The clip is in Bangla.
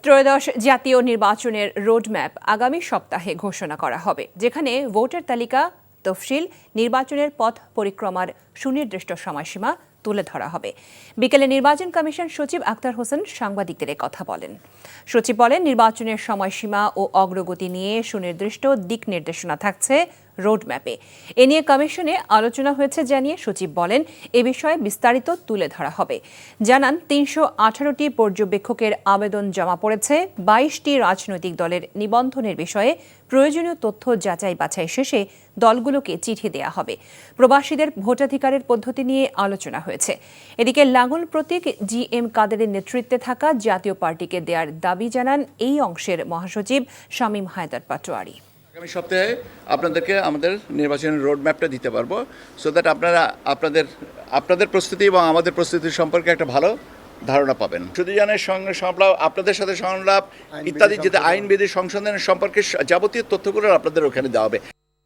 ত্রয়োদশ জাতীয় নির্বাচনের রোডম্যাপ আগামী সপ্তাহে ঘোষণা করা হবে, যেখানে ভোটার তালিকা তফসিল, নির্বাচনের পথ পরিক্রমার সুনির্দিষ্ট সময়সীমা তুলে ধরা হবে। বিকেলে নির্বাচন কমিশন সচিব আক্তার হোসেন সাংবাদিকদের কথা বলেন। সচিব বলেন, নির্বাচনের সময়সীমা ও অগ্রগতি নিয়ে সুনির্দিষ্ট দিক নির্দেশনা থাকছে রোডম্যাপে। এ নিয়ে কমিশনে আলোচনা হয়েছে জানিয়ে সচিব বলেন, এ বিষয়ে বিস্তারিত তুলে ধরা হবে। জানান, ৩১৮টি পর্যবেক্ষকের আবেদন জমা পড়েছে। ২২টি রাজনৈতিক দলের নিবন্ধনের বিষয়ে প্রয়োজনীয় তথ্য যাচাই বাছাই শেষে দলগুলোকে চিঠি দেয়া হবে। প্রবাসীদের ভোটাধিকারের পদ্ধতি নিয়ে আলোচনা হয়েছে। এদিকে লাঙ্গল প্রতীক GM কাদেরের নেতৃত্বে থাকা জাতীয় পার্টিকে দেওয়ার দাবি জানান এই অংশের মহাসচিব শামীম হায়দার পাটোয়ারি। আগামী সপ্তাহে আপনাদেরকে আমাদের নির্বাচনের রোড ম্যাপটা দিতে পারবো, সো দ্যাট আপনারা আপনাদের প্রস্তুতি এবং আমাদের প্রস্তুতি সম্পর্কে একটা ভালো ধারণা পাবেন। সুদীজনের সঙ্গে সংলাপ, আপনাদের সাথে সংলাপ ইত্যাদি, যেটা আইনবিধি সংশোধনের সম্পর্কে যাবতীয় তথ্যগুলো আপনাদের ওখানে দেওয়া হবে।